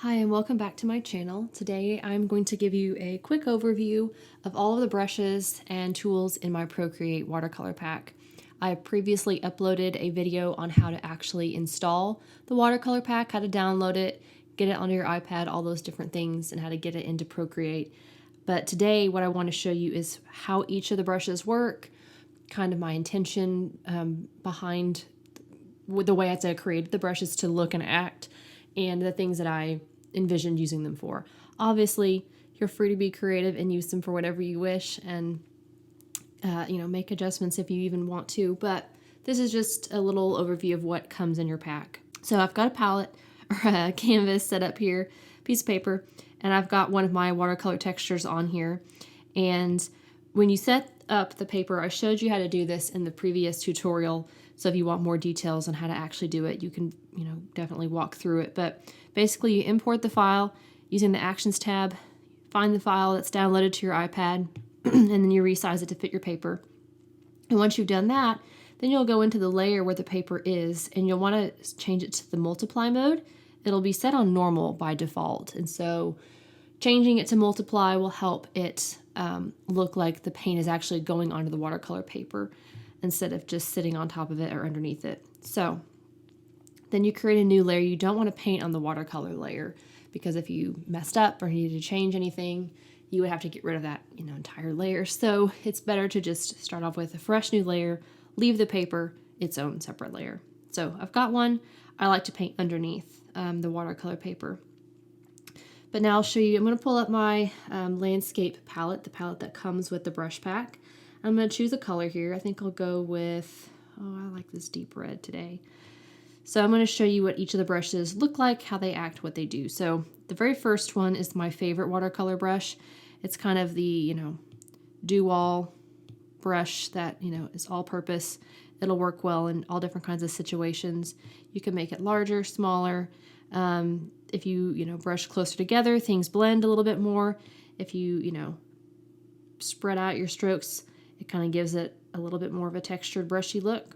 Hi and welcome back to my channel. Today I'm going to give you a quick overview of all of the brushes and tools in my Procreate watercolor pack. I previously uploaded a video on how to actually install the watercolor pack, how to download it, get it onto your iPad, all those different things, and how to get it into Procreate. But today what I want to show you is how each of the brushes work, kind of my intention behind the way I created the brushes to look and act, and the things that I envisioned using them for. Obviously, you're free to be creative and use them for whatever you wish, and make adjustments if you even want to. But this is just a little overview of what comes in your pack. So I've got a palette or a canvas set up here, piece of paper, and I've got one of my watercolor textures on here. And when you set up the paper, I showed you how to do this in the previous tutorial. So if you want more details on how to actually do it, you can, definitely walk through it. But basically you import the file using the Actions tab, find the file that's downloaded to your iPad, and then you resize it to fit your paper. And once you've done that, then you'll go into the layer where the paper is, and you'll want to change it to the multiply mode. It'll be set on normal by default. And so changing it to multiply will help it look like the paint is actually going onto the watercolor paper instead of just sitting on top of it or underneath it. So then you create a new layer. You don't want to paint on the watercolor layer, because if you messed up or needed to change anything, you would have to get rid of that entire layer. So it's better to just start off with a fresh new layer, leave the paper its own separate layer. So I've got one. I like to paint underneath the watercolor paper. But now I'll show you, I'm going to pull up my landscape palette, the palette that comes with the brush pack. I'm going to choose a color here. I think I'll go with, I like this deep red today. So I'm going to show you what each of the brushes look like, how they act, what they do. So the very first one is my favorite watercolor brush. It's kind of the, do-all brush that, is all-purpose. It'll work well in all different kinds of situations. You can make it larger, smaller. If you, brush closer together, things blend a little bit more. If you, spread out your strokes, it kind of gives it a little bit more of a textured, brushy look.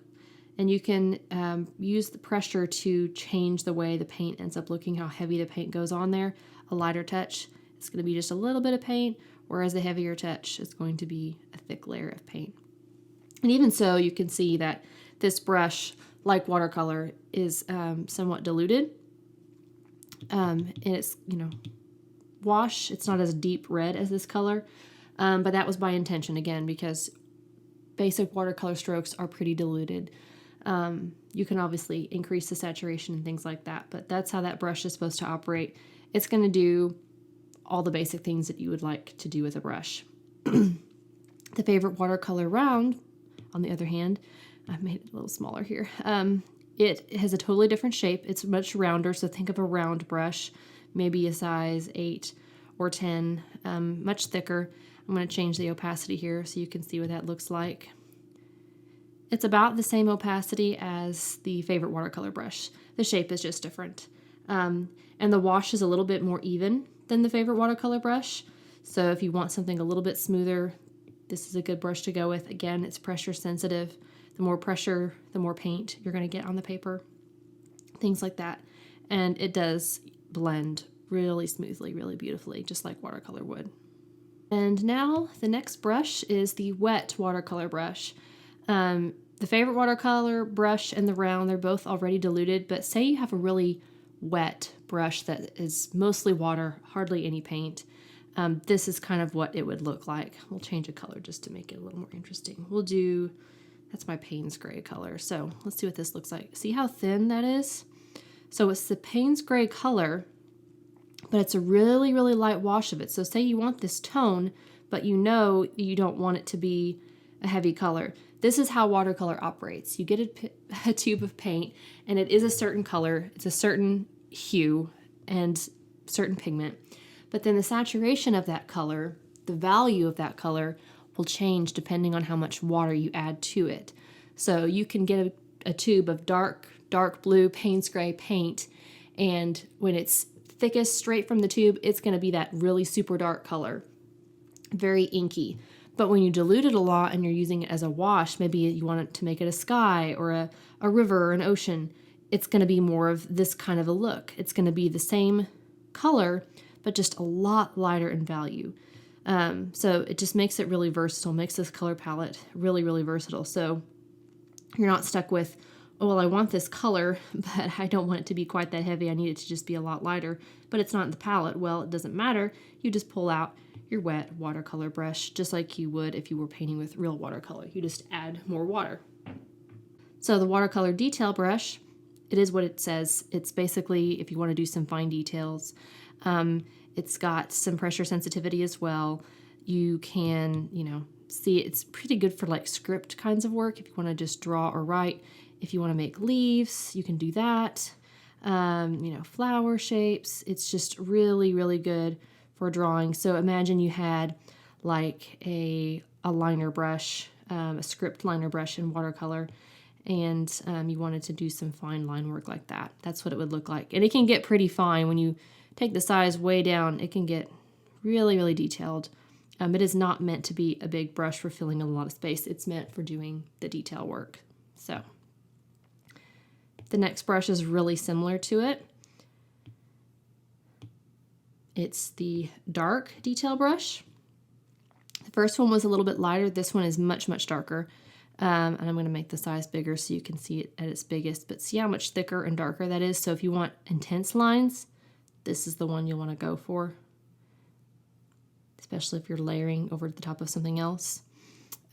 And you can use the pressure to change the way the paint ends up looking, how heavy the paint goes on there. A lighter touch, it's going to be just a little bit of paint, whereas the heavier touch is going to be a thick layer of paint. And even so, you can see that this brush, like watercolor, is somewhat diluted. And it's, wash, it's not as deep red as this color, but that was by intention, again, because basic watercolor strokes are pretty diluted. You can obviously increase the saturation and things like that, but that's how that brush is supposed to operate. It's going to do all the basic things that you would like to do with a brush. The favorite watercolor round, on the other hand, I've made it a little smaller here. It has a totally different shape. It's much rounder, so think of a round brush, maybe a size 8 or 10, much thicker. I'm going to change the opacity here so you can see what that looks like. It's about the same opacity as the favorite watercolor brush. The shape is just different. And the wash is a little bit more even than the favorite watercolor brush. So if you want something a little bit smoother, this is a good brush to go with. Again, it's pressure sensitive. The more pressure, the more paint you're going to get on the paper. Things like that. And it does blend really smoothly, really beautifully, just like watercolor would. And now the next brush is the wet watercolor brush. The favorite watercolor brush and the round, they're both already diluted, but say you have a really wet brush that is mostly water, hardly any paint. This is kind of what it would look like. We'll change a color just to make it a little more interesting. We'll do, that's my Payne's gray color. So let's see what this looks like. See how thin that is? So it's the Payne's gray color, but it's a really, really light wash of it. So say you want this tone, but you don't want it to be a heavy color. This is how watercolor operates. You get a tube of paint, and it is a certain color, it's a certain hue and certain pigment, but then the saturation of that color, the value of that color, will change depending on how much water you add to it. So you can get a tube of dark blue Payne's gray paint, and when it's thickest straight from the tube, it's going to be that really super dark color, very inky. But when you dilute it a lot and you're using it as a wash, maybe you want it to make it a sky or a river or an ocean, it's going to be more of this kind of a look. It's going to be the same color, but just a lot lighter in value. So it just makes it really versatile, makes this color palette really, really versatile. So you're not stuck with, oh, well, I want this color, but I don't want it to be quite that heavy. I need it to just be a lot lighter, but it's not in the palette. Well, it doesn't matter. You just pull out your wet watercolor brush, just like you would if you were painting with real watercolor. You just add more water. So the watercolor detail brush, it is what it says. It's basically if you want to do some fine details. It's got some pressure sensitivity as well. You can, see it's pretty good for like script kinds of work. If you want to just draw or write, if you want to make leaves, you can do that. Flower shapes. It's just really, really good for drawing. So imagine you had like a liner brush, a script liner brush in watercolor, and you wanted to do some fine line work like that. That's what it would look like. And it can get pretty fine when you take the size way down. It can get really, really detailed. It is not meant to be a big brush for filling a lot of space. It's meant for doing the detail work. So the next brush is really similar to it. It's the dark detail brush. The first one was a little bit lighter. This one is much, much darker. And I'm going to make the size bigger so you can see it at its biggest. But see how much thicker and darker that is? So if you want intense lines, this is the one you'll want to go for, especially if you're layering over the top of something else.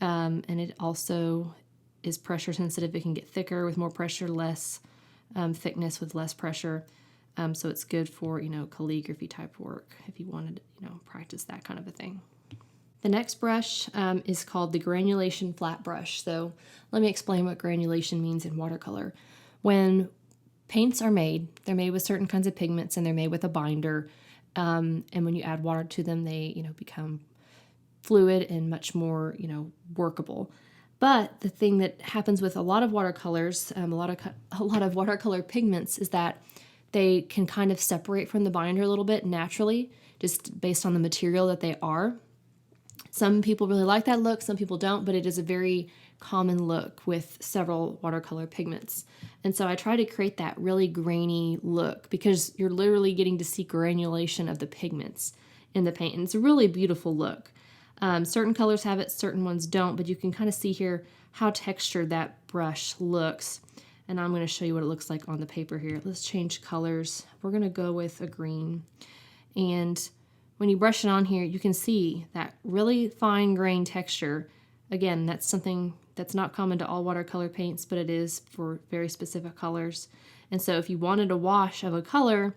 And it also is pressure sensitive. It can get thicker with more pressure, less thickness with less pressure. So it's good for, calligraphy type work if you wanted to, practice that kind of a thing. The next brush is called the Granulation Flat Brush. So let me explain what granulation means in watercolor. When paints are made, they're made with certain kinds of pigments and they're made with a binder. And when you add water to them, they, become fluid and much more, workable. But the thing that happens with a lot of watercolors, a lot of watercolor pigments, is that they can kind of separate from the binder a little bit naturally, just based on the material that they are. Some people really like that look, some people don't, but it is a very common look with several watercolor pigments. And so I try to create that really grainy look because you're literally getting to see granulation of the pigments in the paint. And it's a really beautiful look. Certain colors have it, certain ones don't, but you can kind of see here how textured that brush looks. And I'm going to show you what it looks like on the paper here. Let's change colors. We're going to go with a green. And when you brush it on here, you can see that really fine grain texture. Again, that's something that's not common to all watercolor paints, but it is for very specific colors. And so if you wanted a wash of a color,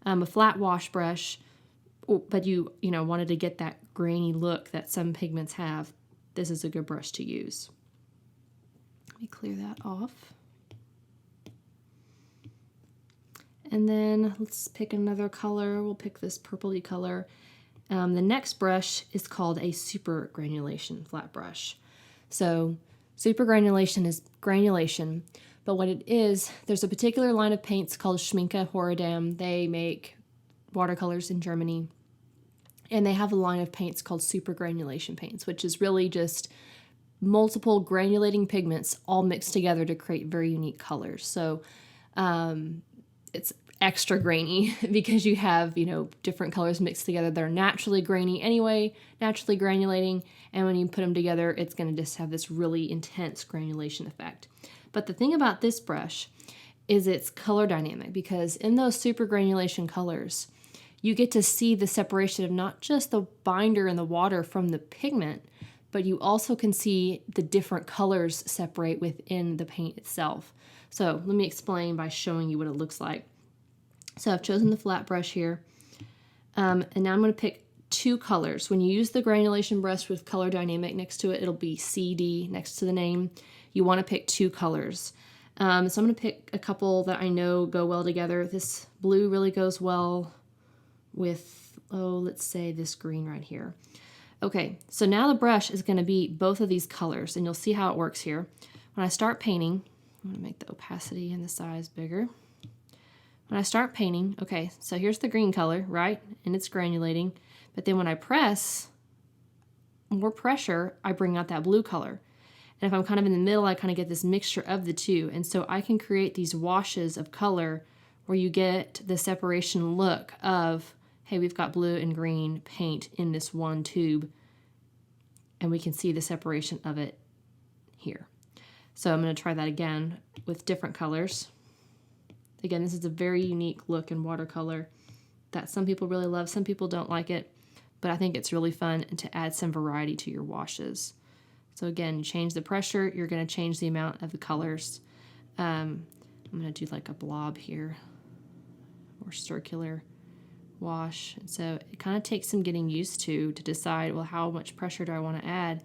a flat wash brush, but you wanted to get that grainy look that some pigments have, this is a good brush to use. Let me clear that off. And then let's pick another color. We'll pick this purpley color. The next brush is called a super granulation flat brush. So super granulation is granulation, but what it is, there's a particular line of paints called Schminke Horadam. They make watercolors in Germany, and they have a line of paints called super granulation paints, which is really just multiple granulating pigments all mixed together to create very unique colors. So it's extra grainy because you have, different colors mixed together that are naturally grainy anyway, naturally granulating, and when you put them together, it's going to just have this really intense granulation effect. But the thing about this brush is it's color dynamic, because in those super granulation colors, you get to see the separation of not just the binder and the water from the pigment, but you also can see the different colors separate within the paint itself. So let me explain by showing you what it looks like. So I've chosen the flat brush here, and now I'm going to pick two colors. When you use the granulation brush with color dynamic next to it, it'll be CD next to the name. You want to pick two colors. So I'm going to pick a couple that I know go well together. This blue really goes well with, let's say this green right here. Okay, so now the brush is going to be both of these colors, and you'll see how it works here. When I start painting, I'm going to make the opacity and the size bigger. When I start painting, okay, so here's the green color, right? And it's granulating. But then when I press more pressure, I bring out that blue color. And if I'm kind of in the middle, I kind of get this mixture of the two. And so I can create these washes of color where you get the separation look of, hey, we've got blue and green paint in this one tube, and we can see the separation of it here. So I'm going to try that again with different colors. Again, this is a very unique look in watercolor that some people really love, some people don't like it, but I think it's really fun and to add some variety to your washes. So again, you change the pressure, you're going to change the amount of the colors. I'm going to do like a blob here, or circular wash. And so it kind of takes some getting used to decide, well, how much pressure do I want to add?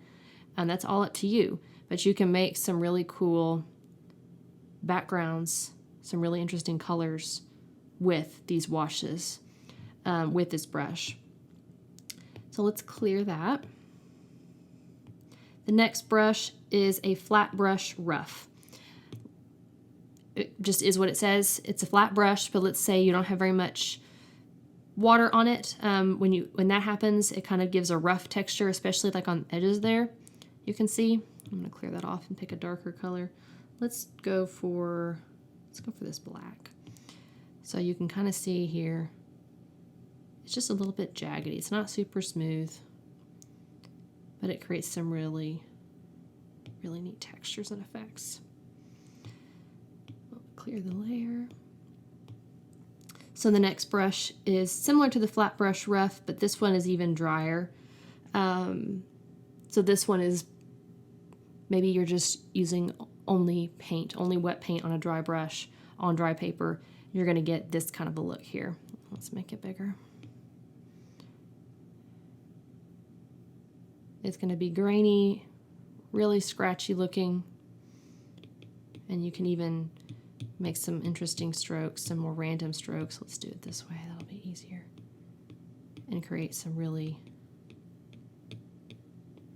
And that's all up to you. But you can make some really cool backgrounds, some really interesting colors with these washes, with this brush. So let's clear that. The next brush is a flat brush rough. It just is what it says. It's a flat brush, but let's say you don't have very much water on it. When that happens, it kind of gives a rough texture, especially like on the edges there. You can see. I'm going to clear that off and pick a darker color. Let's go for this black. So you can kind of see here, it's just a little bit jaggedy. It's not super smooth, but it creates some really, really neat textures and effects. We'll clear the layer. So the next brush is similar to the flat brush rough, but this one is even drier. So this one is, maybe you're just using only wet paint on a dry brush, on dry paper. You're going to get this kind of a look here. Let's make it bigger. It's going to be grainy, really scratchy looking, and you can even make some interesting strokes, some more random strokes. Let's do it this way, that'll be easier. And create some really,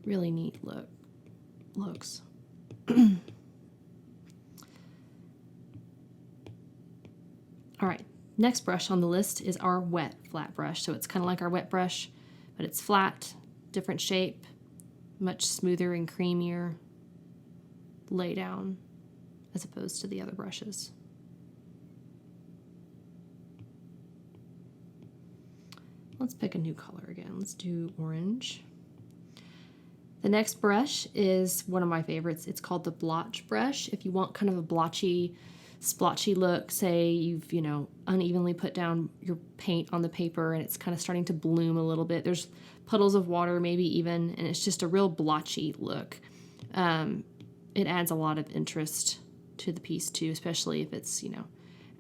really neat looks. All right, next brush on the list is our wet flat brush. So it's kind of like our wet brush, but it's flat, different shape, much smoother and creamier lay down as opposed to the other brushes. Let's pick a new color again. Let's do orange. The next brush is one of my favorites. It's called the Blotch Brush. If you want kind of a blotchy, splotchy look, say you've, unevenly put down your paint on the paper and it's kind of starting to bloom a little bit. There's puddles of water maybe even, and it's just a real blotchy look. It adds a lot of interest to the piece too, especially if it's,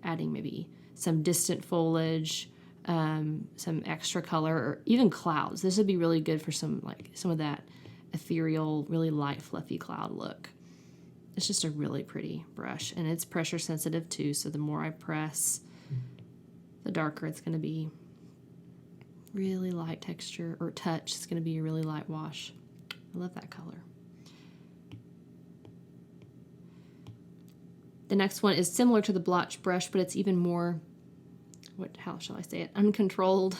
adding maybe some distant foliage, some extra color, or even clouds. This would be really good for some of that ethereal, really light, fluffy cloud look. It's just a really pretty brush, and it's pressure sensitive too, so the more I press, the darker it's going to be. Really light texture, or touch. It's going to be a really light wash. I love that color. The next one is similar to the Blotch Brush, but it's even more, how shall I say it, uncontrolled,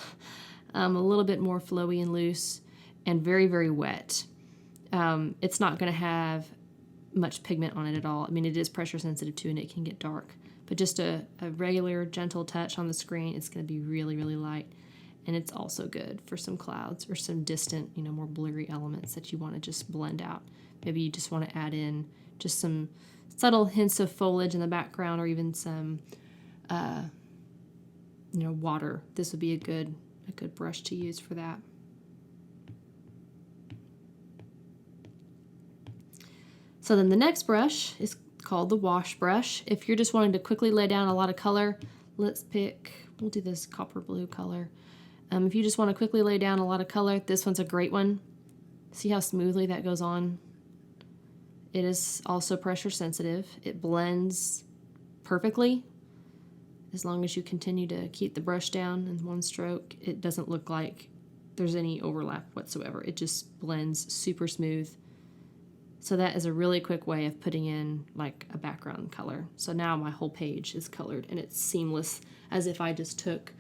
a little bit more flowy and loose, and very, very wet. It's not going to have much pigment on it at all. I mean, it is pressure sensitive too, and it can get dark, but just a regular gentle touch on the screen, it's going to be really, really light. And it's also good for some clouds or some distant, more blurry elements that you want to just blend out. Maybe you just want to add in just some subtle hints of foliage in the background, or even some, water. This would be a good brush to use for that. So then the next brush is called the Wash Brush. If you're just wanting to quickly lay down a lot of color, we'll do this copper blue color. If you just want to quickly lay down a lot of color, this one's a great one. See how smoothly that goes on? It is also pressure sensitive. It blends perfectly. As long as you continue to keep the brush down in one stroke, it doesn't look like there's any overlap whatsoever. It just blends super smooth. So that is a really quick way of putting in like a background color. So now my whole page is colored and it's seamless, as if I just took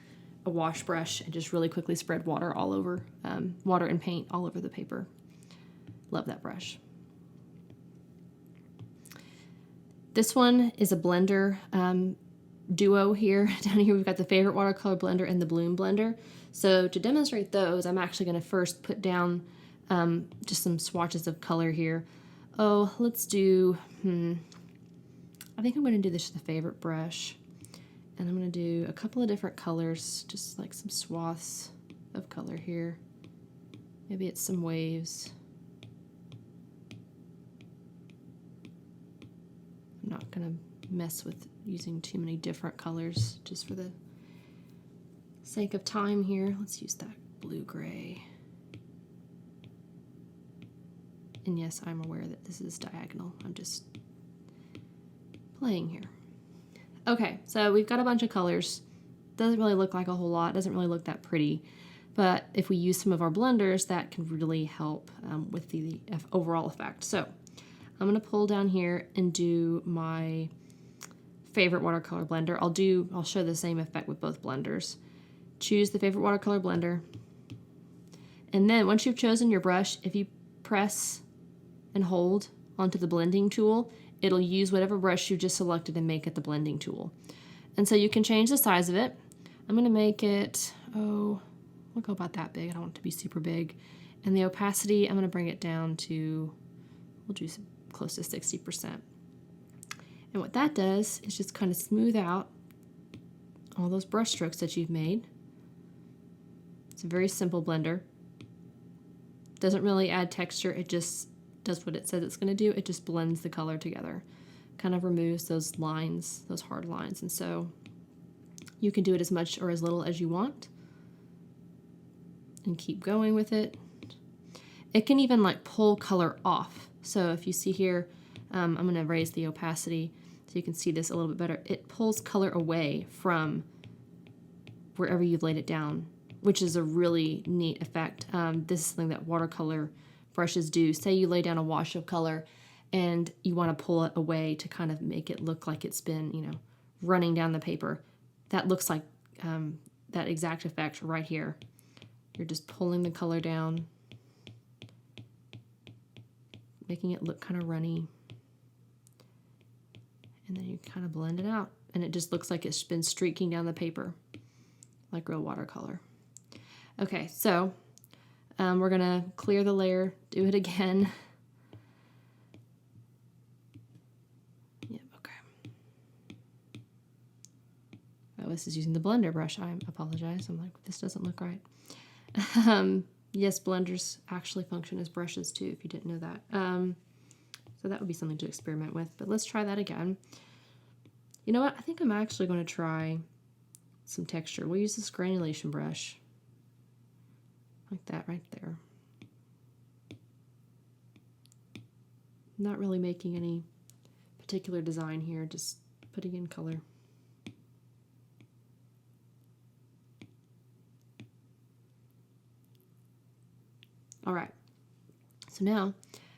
a wash brush and just really quickly spread water all over, water and paint all over the paper. Love that brush. This one is a blender. duo here. Down here we've got the Favorite Watercolor Blender and the Bloom Blender. So to demonstrate those, I'm actually going to first put down just some swatches of color here. Oh, let's do, I think I'm going to do this with the Favorite brush. And I'm going to do a couple of different colors, just like some swaths of color here. Maybe it's some waves. I'm not going to mess with using too many different colors just for the sake of time here. Let's use that blue-gray. And yes, I'm aware that this is diagonal. I'm just playing here. Okay, so we've got a bunch of colors. Doesn't really look like a whole lot. Doesn't really look that pretty. But if we use some of our blenders, that can really help with the overall effect. So I'm going to pull down here and do my Favorite Watercolor Blender. I'll show the same effect with both blenders. Choose the Favorite Watercolor Blender. And then once you've chosen your brush, if you press and hold onto the blending tool, it'll use whatever brush you just selected and make it the blending tool. And so you can change the size of it. I'm going to make it, we'll go about that big. I don't want it to be super big. And the opacity, I'm going to bring it down to, we'll do close to 60%. And what that does is just kind of smooth out all those brush strokes that you've made. It's a very simple blender. Doesn't really add texture, it just does what it says it's going to do. It just blends the color together, kind of removes those lines, those hard lines. And so you can do it as much or as little as you want and keep going with it. It can even like pull color off. So if you see here, I'm going to raise the opacity so you can see this a little bit better. It pulls color away from wherever you've laid it down, which is a really neat effect. This is something that watercolor brushes do. Say you lay down a wash of color and you want to pull it away to kind of make it look like it's been, running down the paper. That looks like that exact effect right here. You're just pulling the color down, making it look kind of runny. And then you kind of blend it out. And it just looks like it's been streaking down the paper like real watercolor. Okay, so we're going to clear the layer, do it again. Yep, okay. Oh, this is using the blender brush. I apologize. I'm like, this doesn't look right. Yes, blenders actually function as brushes too, if you didn't know that. So that would be something to experiment with, but let's try that again. You know what? I think I'm actually going to try some texture. We'll use this granulation brush. Like that right there. Not really making any particular design here, just putting in color. All right, so now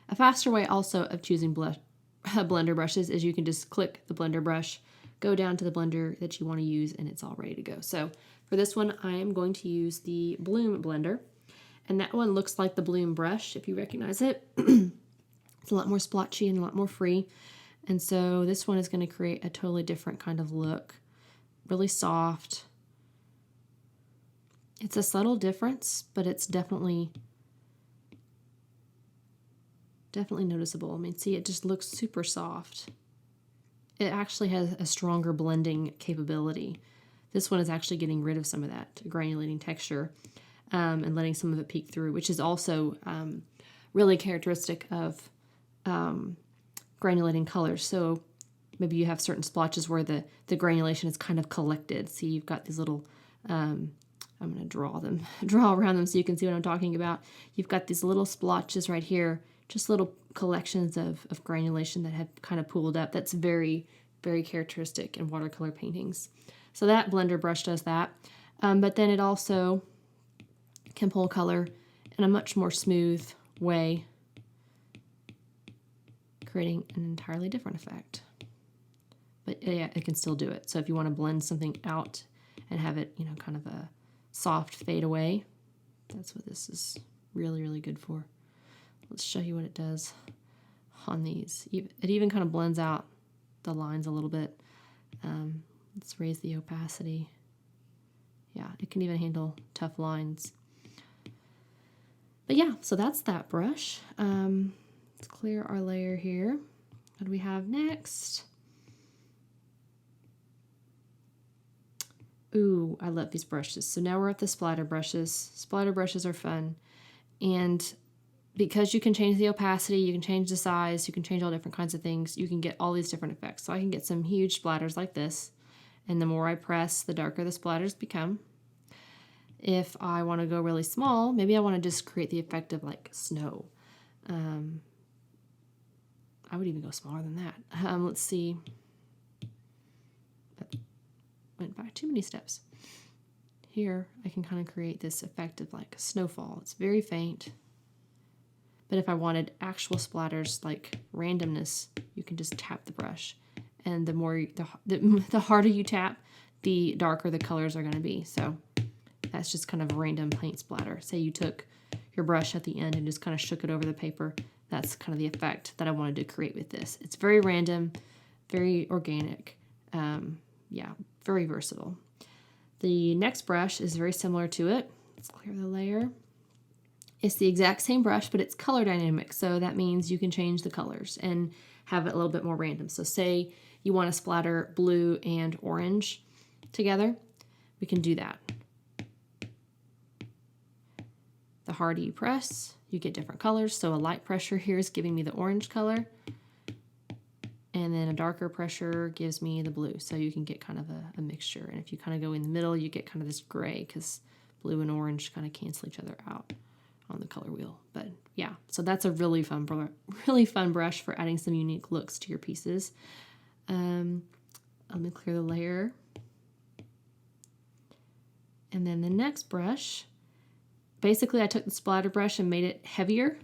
a faster way also of choosing blender brushes is you can just click the blender brush, go down to the blender that you want to use, and it's all ready to go. So for this one, I am going to use the Bloom blender, and that one looks like the Bloom brush, if you recognize it. It's a lot more splotchy and a lot more free, and so this one is going to create a totally different kind of look, really soft. It's a subtle difference, but it's definitely noticeable. I mean, see, it just looks super soft. It actually has a stronger blending capability. This one is actually getting rid of some of that granulating texture and letting some of it peek through, which is also really characteristic of granulating colors. So maybe you have certain splotches where the granulation is kind of collected. See, you've got these little, I'm going to draw around them so you can see what I'm talking about. You've got these little splotches right here, just little collections of granulation that have kind of pooled up. That's very, very characteristic in watercolor paintings. So that blender brush does that. But then it also can pull color in a much more smooth way, creating an entirely different effect. But yeah, it can still do it. So if you want to blend something out and have it, kind of a soft fade away, that's what this is really, really good for. Let's show you what it does on these. It even kind of blends out the lines a little bit. Let's raise the opacity. Yeah, it can even handle tough lines. But yeah, so that's that brush. Let's clear our layer here. What do we have next? Ooh, I love these brushes. So now we're at the splatter brushes. Splatter brushes are fun. And because you can change the opacity, you can change the size, you can change all different kinds of things, you can get all these different effects. So I can get some huge splatters like this. And the more I press, the darker the splatters become. If I want to go really small, maybe I want to just create the effect of like snow. I would even go smaller than that. Let's see. But went back too many steps. Here, I can kind of create this effect of like a snowfall. It's very faint. But if I wanted actual splatters, like randomness, you can just tap the brush. And the more, the harder you tap, the darker the colors are going to be. So that's just kind of a random paint splatter. Say you took your brush at the end and just kind of shook it over the paper. That's kind of the effect that I wanted to create with this. It's very random, very organic. Yeah, very versatile. The next brush is very similar to it. Let's clear the layer. It's the exact same brush, but it's color dynamic. So that means you can change the colors and have it a little bit more random. So say you want to splatter blue and orange together, we can do that. The harder you press, you get different colors. So a light pressure here is giving me the orange color. And then a darker pressure gives me the blue. So you can get kind of a mixture. And if you kind of go in the middle, you get kind of this gray because blue and orange kind of cancel each other out on the color wheel. But yeah, so that's a really fun brush for adding some unique looks to your pieces. Let me clear the layer. And then the next brush, basically I took the splatter brush and made it heavier,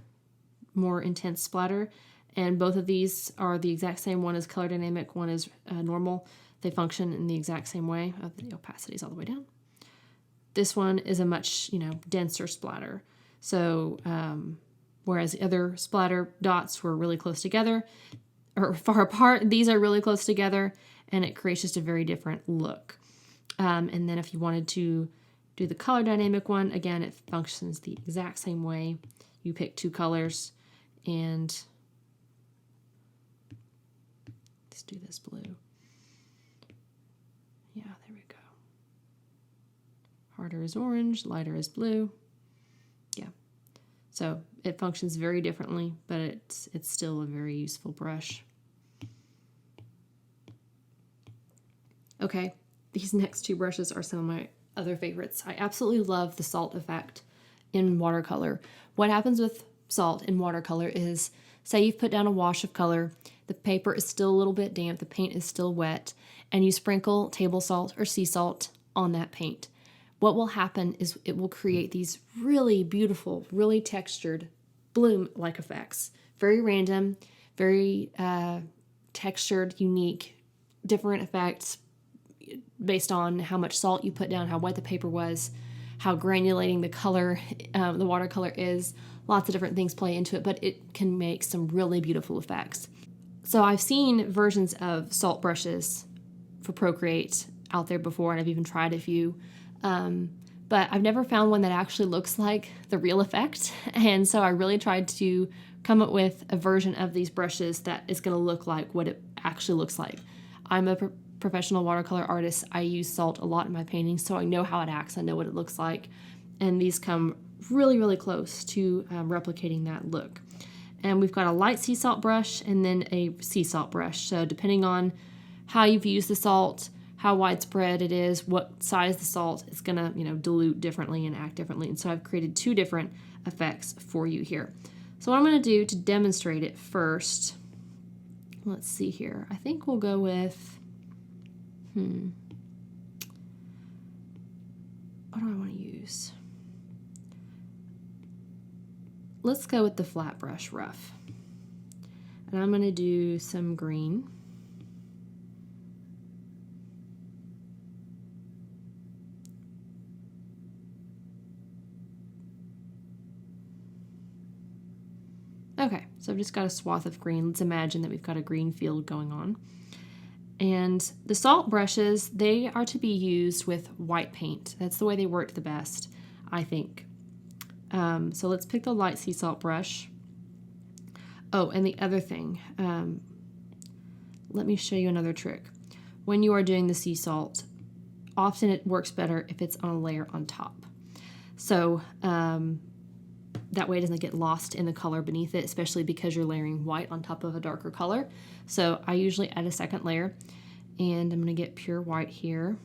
more intense splatter. And both of these are the exact same. One is color dynamic, one is normal. They function in the exact same way. The opacity is all the way down. This one is a much, denser splatter. So whereas the other splatter dots were really close together or far apart, these are really close together, and it creates just a very different look. And then if you wanted to do the color dynamic one, again, it functions the exact same way. You pick two colors and let's do this blue. Yeah, there we go. Harder is orange, lighter is blue. Yeah. So it functions very differently, but it's still a very useful brush. Okay, these next two brushes are some of my other favorites. I absolutely love the salt effect in watercolor. What happens with salt in watercolor is, say you've put down a wash of color, the paper is still a little bit damp, the paint is still wet, and you sprinkle table salt or sea salt on that paint. What will happen is it will create these really beautiful, really textured bloom-like effects. Very random, very textured, unique, different effects based on how much salt you put down, how wet the paper was, how granulating the color, the watercolor is. Lots of different things play into it, but it can make some really beautiful effects. So I've seen versions of salt brushes for Procreate out there before, and I've even tried a few. But I've never found one that actually looks like the real effect. And so I really tried to come up with a version of these brushes that is going to look like what it actually looks like. I'm a professional watercolor artist. I use salt a lot in my paintings, so I know how it acts. I know what it looks like. And these come really, really close to replicating that look. And we've got a light sea salt brush and then a sea salt brush. So depending on how you've used the salt, how widespread it is, what size the salt, it's gonna, dilute differently and act differently. And so I've created two different effects for you here. So what I'm gonna do to demonstrate it first, let's see here. I think we'll go with, what do I wanna use? Let's go with the flat brush rough. And I'm gonna do some green. Okay, so I've just got a swath of green. Let's imagine that we've got a green field going on. And the salt brushes, they are to be used with white paint. That's the way they work the best, I think. So let's pick the light sea salt brush. Oh, and the other thing, let me show you another trick. When you are doing the sea salt, often it works better if it's on a layer on top. So that way it doesn't get lost in the color beneath it, especially because you're layering white on top of a darker color. So I usually add a second layer, and I'm going to get pure white here.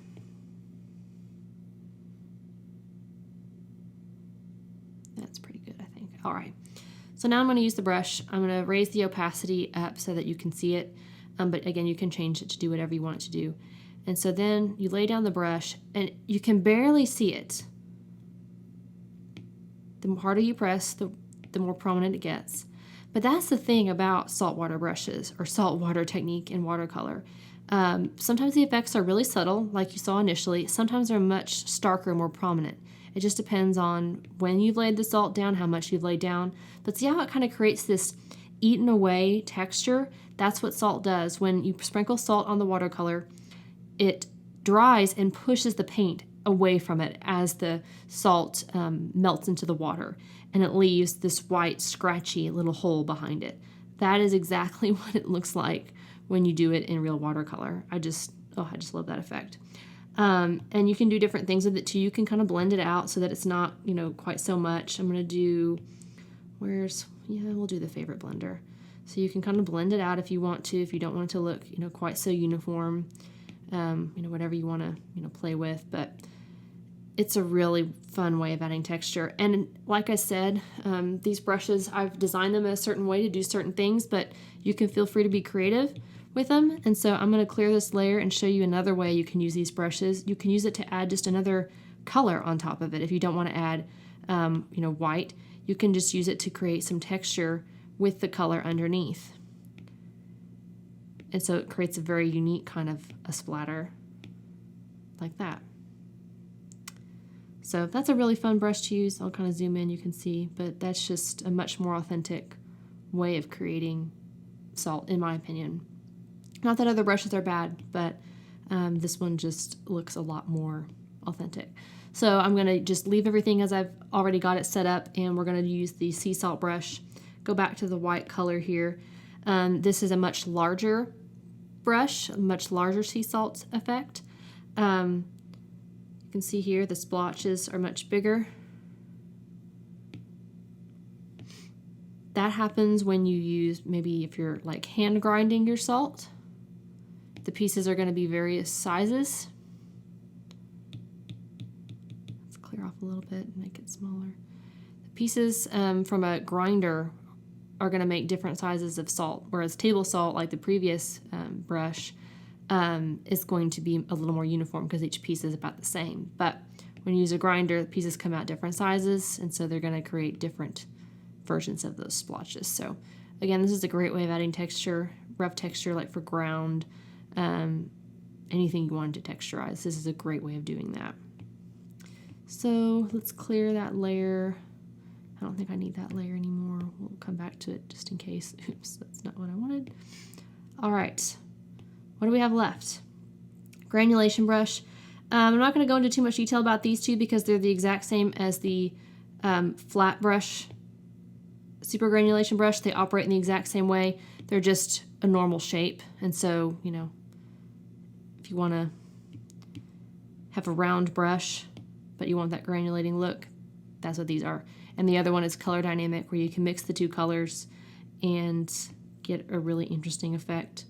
That's pretty good, I think. All right. So now I'm going to use the brush. I'm going to raise the opacity up so that you can see it. But again, you can change it to do whatever you want it to do. And so then you lay down the brush, and you can barely see it. The harder you press, the more prominent it gets. But that's the thing about saltwater brushes or saltwater technique in watercolor. Sometimes the effects are really subtle, like you saw initially. Sometimes they're much starker, more prominent. It just depends on when you've laid the salt down, how much you've laid down. But see how it kind of creates this eaten away texture? That's what salt does. When you sprinkle salt on the watercolor, it dries and pushes the paint away from it as the salt melts into the water, and it leaves this white scratchy little hole behind it. That is exactly what it looks like when you do it in real watercolor. I just love that effect. And you can do different things with it too. You can kind of blend it out so that it's not, quite so much. I'm going to do, we'll do the favorite blender. So you can kind of blend it out if you want to, if you don't want it to look, quite so uniform, whatever you want to, play with. But it's a really fun way of adding texture. And like I said, these brushes, I've designed them in a certain way to do certain things, but you can feel free to be creative with them. And so I'm going to clear this layer and show you another way you can use these brushes. You can use it to add just another color on top of it. If you don't want to add, white, you can just use it to create some texture with the color underneath. And so it creates a very unique kind of a splatter like that. So that's a really fun brush to use. I'll kind of zoom in, you can see, but that's just a much more authentic way of creating salt, in my opinion. Not that other brushes are bad, but this one just looks a lot more authentic. So I'm going to just leave everything as I've already got it set up, and we're going to use the sea salt brush. Go back to the white color here. This is a much larger brush, a much larger sea salt effect. You can see here the splotches are much bigger. That happens when you use, maybe if you're like hand grinding your salt. The pieces are going to be various sizes. Let's clear off a little bit and make it smaller. The pieces from a grinder are going to make different sizes of salt, whereas table salt, like the previous brush, is going to be a little more uniform because each piece is about the same. But when you use a grinder, the pieces come out different sizes, and so they're going to create different versions of those splotches. So again, this is a great way of adding texture, rough texture like for ground, anything you wanted to texturize. This is a great way of doing that. So let's clear that layer. I don't think I need that layer anymore. We'll come back to it just in case. Oops, that's not what I wanted. All right. What do we have left? Granulation brush. I'm not going to go into too much detail about these two because they're the exact same as the flat brush, super granulation brush. They operate in the exact same way. They're just a normal shape. And so, if you want to have a round brush, but you want that granulating look, that's what these are. And the other one is color dynamic, where you can mix the two colors and get a really interesting effect.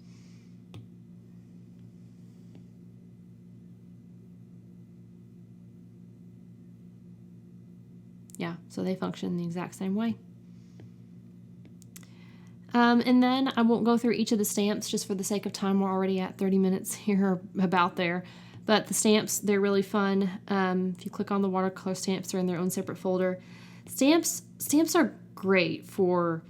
Yeah, so they function the exact same way. And then I won't go through each of the stamps just for the sake of time. We're already at 30 minutes here, about there. But the stamps, they're really fun. If you click on the watercolor stamps, they're in their own separate folder. Stamps are great for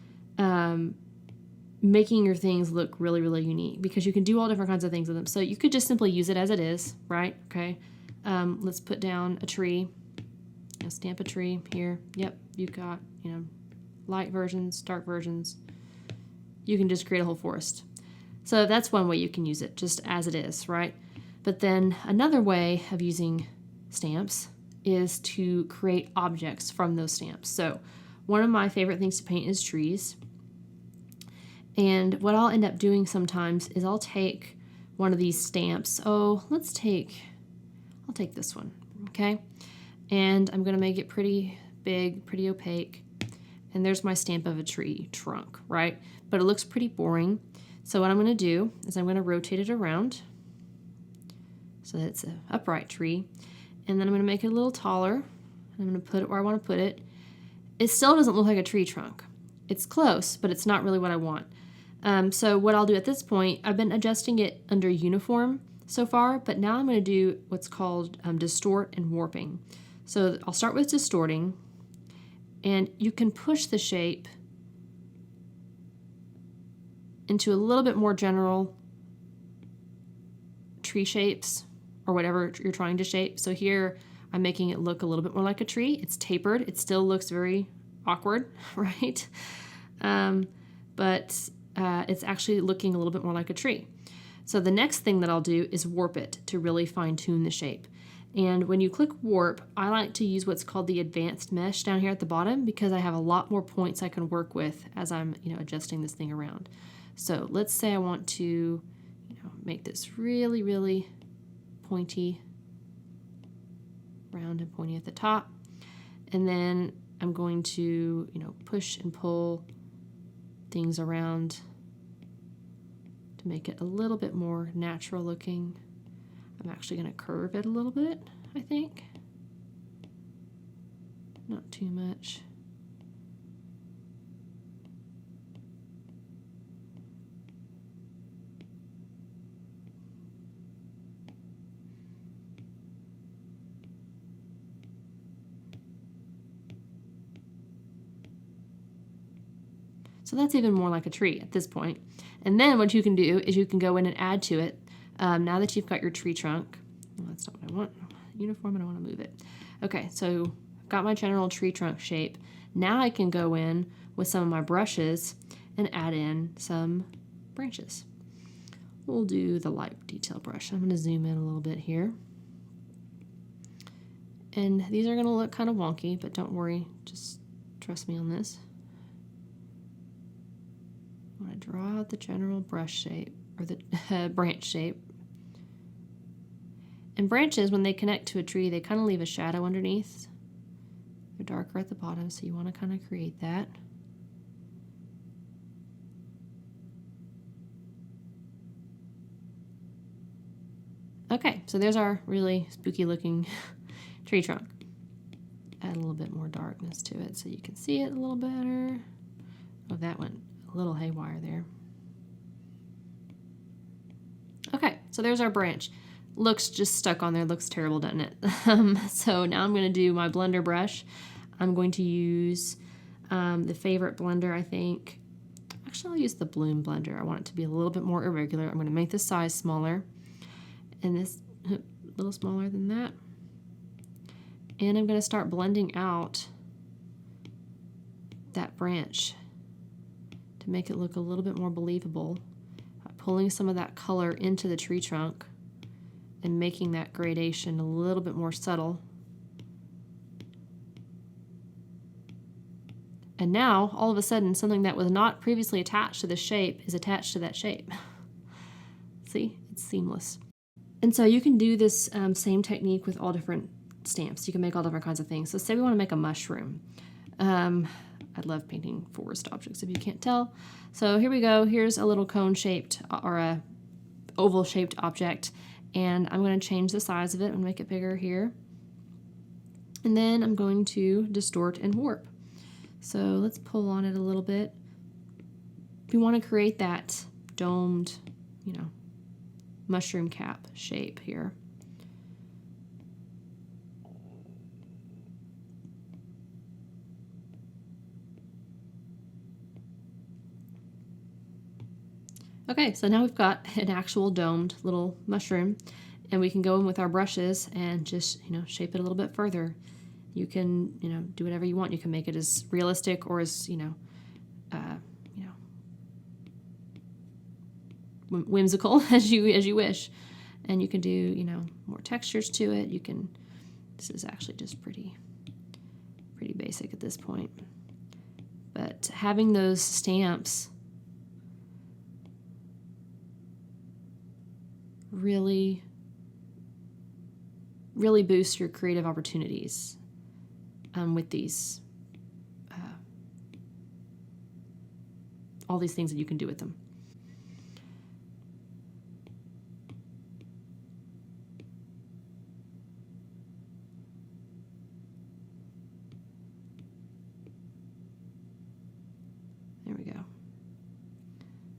making your things look really, really unique because you can do all different kinds of things with them. So you could just simply use it as it is, right? Okay. Let's put down a tree. Stamp a tree here. Yep, you've got, light versions, dark versions. You can just create a whole forest. So that's one way you can use it, just as it is, right? But then another way of using stamps is to create objects from those stamps. So one of my favorite things to paint is trees. And what I'll end up doing sometimes is I'll take one of these stamps. Oh, I'll take this one, okay? And I'm gonna make it pretty big, pretty opaque. And there's my stamp of a tree trunk, right? But it looks pretty boring. So what I'm gonna do is I'm gonna rotate it around so that it's an upright tree. And then I'm gonna make it a little taller. I'm gonna put it where I wanna put it. It still doesn't look like a tree trunk. It's close, but it's not really what I want. So what I'll do at this point, I've been adjusting it under uniform so far, but now I'm gonna do what's called distort and warping. So I'll start with distorting, and you can push the shape into a little bit more general tree shapes or whatever you're trying to shape. So here I'm making it look a little bit more like a tree. It's tapered. It still looks very awkward, right? But it's actually looking a little bit more like a tree. So the next thing that I'll do is warp it to really fine tune the shape. And when you click warp, I like to use what's called the advanced mesh down here at the bottom because I have a lot more points I can work with as I'm adjusting this thing around. So let's say I want to make this really, really pointy, round and pointy at the top. And then I'm going to push and pull things around to make it a little bit more natural looking. I'm actually going to curve it a little bit, I think. Not too much. So that's even more like a tree at this point. And then what you can do is you can go in and add to it. Now that you've got your tree trunk, well, that's not what I want. Uniform, and I want to move it. Okay, so I've got my general tree trunk shape. Now I can go in with some of my brushes and add in some branches. We'll do the light detail brush. I'm going to zoom in a little bit here. And these are going to look kind of wonky, but don't worry, just trust me on this. I want to draw out the general brush shape, or the branch shape. And branches, when they connect to a tree, they kind of leave a shadow underneath. They're darker at the bottom, so you want to kind of create that. Okay, so there's our really spooky looking tree trunk. Add a little bit more darkness to it so you can see it a little better. Oh, that went a little haywire there. Okay, so there's our branch. Looks just stuck on there, looks terrible, doesn't it? So now I'm gonna do my blender brush. I'm going to use the favorite blender, I think. Actually, I'll use the Bloom blender. I want it to be a little bit more irregular. I'm gonna make the size smaller, and this a little smaller than that. And I'm gonna start blending out that branch to make it look a little bit more believable. Pulling some of that color into the tree trunk and making that gradation a little bit more subtle. And now, all of a sudden, something that was not previously attached to the shape is attached to that shape. See, it's seamless. And so you can do this same technique with all different stamps. You can make all different kinds of things. So say we want to make a mushroom. I love painting forest objects, if you can't tell. So here we go. Here's a little cone-shaped or a oval-shaped object, and I'm going to change the size of it and make it bigger here. And then I'm going to distort and warp. So let's pull on it a little bit. We want to create that domed, mushroom cap shape here. Okay, so now we've got an actual domed little mushroom, and we can go in with our brushes and just, shape it a little bit further. You can, do whatever you want. You can make it as realistic or as, whimsical as you wish. And you can do, you know, more textures to it. You can, this is actually just pretty basic at this point. But having those stamps really boosts your creative opportunities with these, all these things that you can do with them. There we go.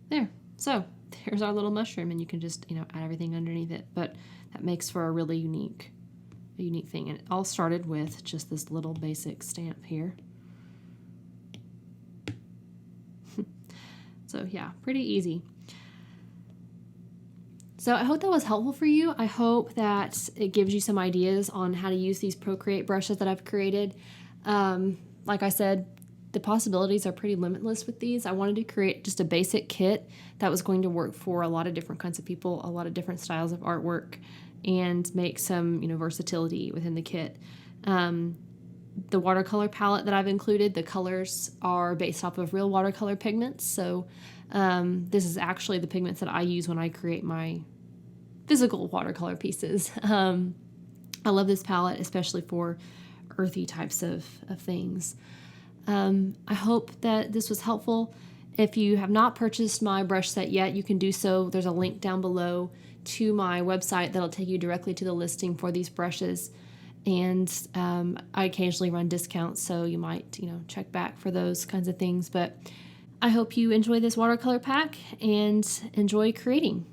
There. So there's our little mushroom, and you can just, you know, add everything underneath it. But that makes for a really unique thing. And it all started with just this little basic stamp here. So yeah, pretty easy. So I hope that was helpful for you. I hope that it gives you some ideas on how to use these Procreate brushes that I've created. Like I said, the possibilities are pretty limitless with these. I wanted to create just a basic kit that was going to work for a lot of different kinds of people, a lot of different styles of artwork, and make some, you know, versatility within the kit. The watercolor palette that I've included, the colors are based off of real watercolor pigments. So this is actually the pigments that I use when I create my physical watercolor pieces. I love this palette, especially for earthy types of things. I hope that this was helpful. If you have not purchased my brush set yet, you can do so. There's a link down below to my website that'll take you directly to the listing for these brushes. And I occasionally run discounts, so you might, you know, check back for those kinds of things. But I hope you enjoy this watercolor pack and enjoy creating.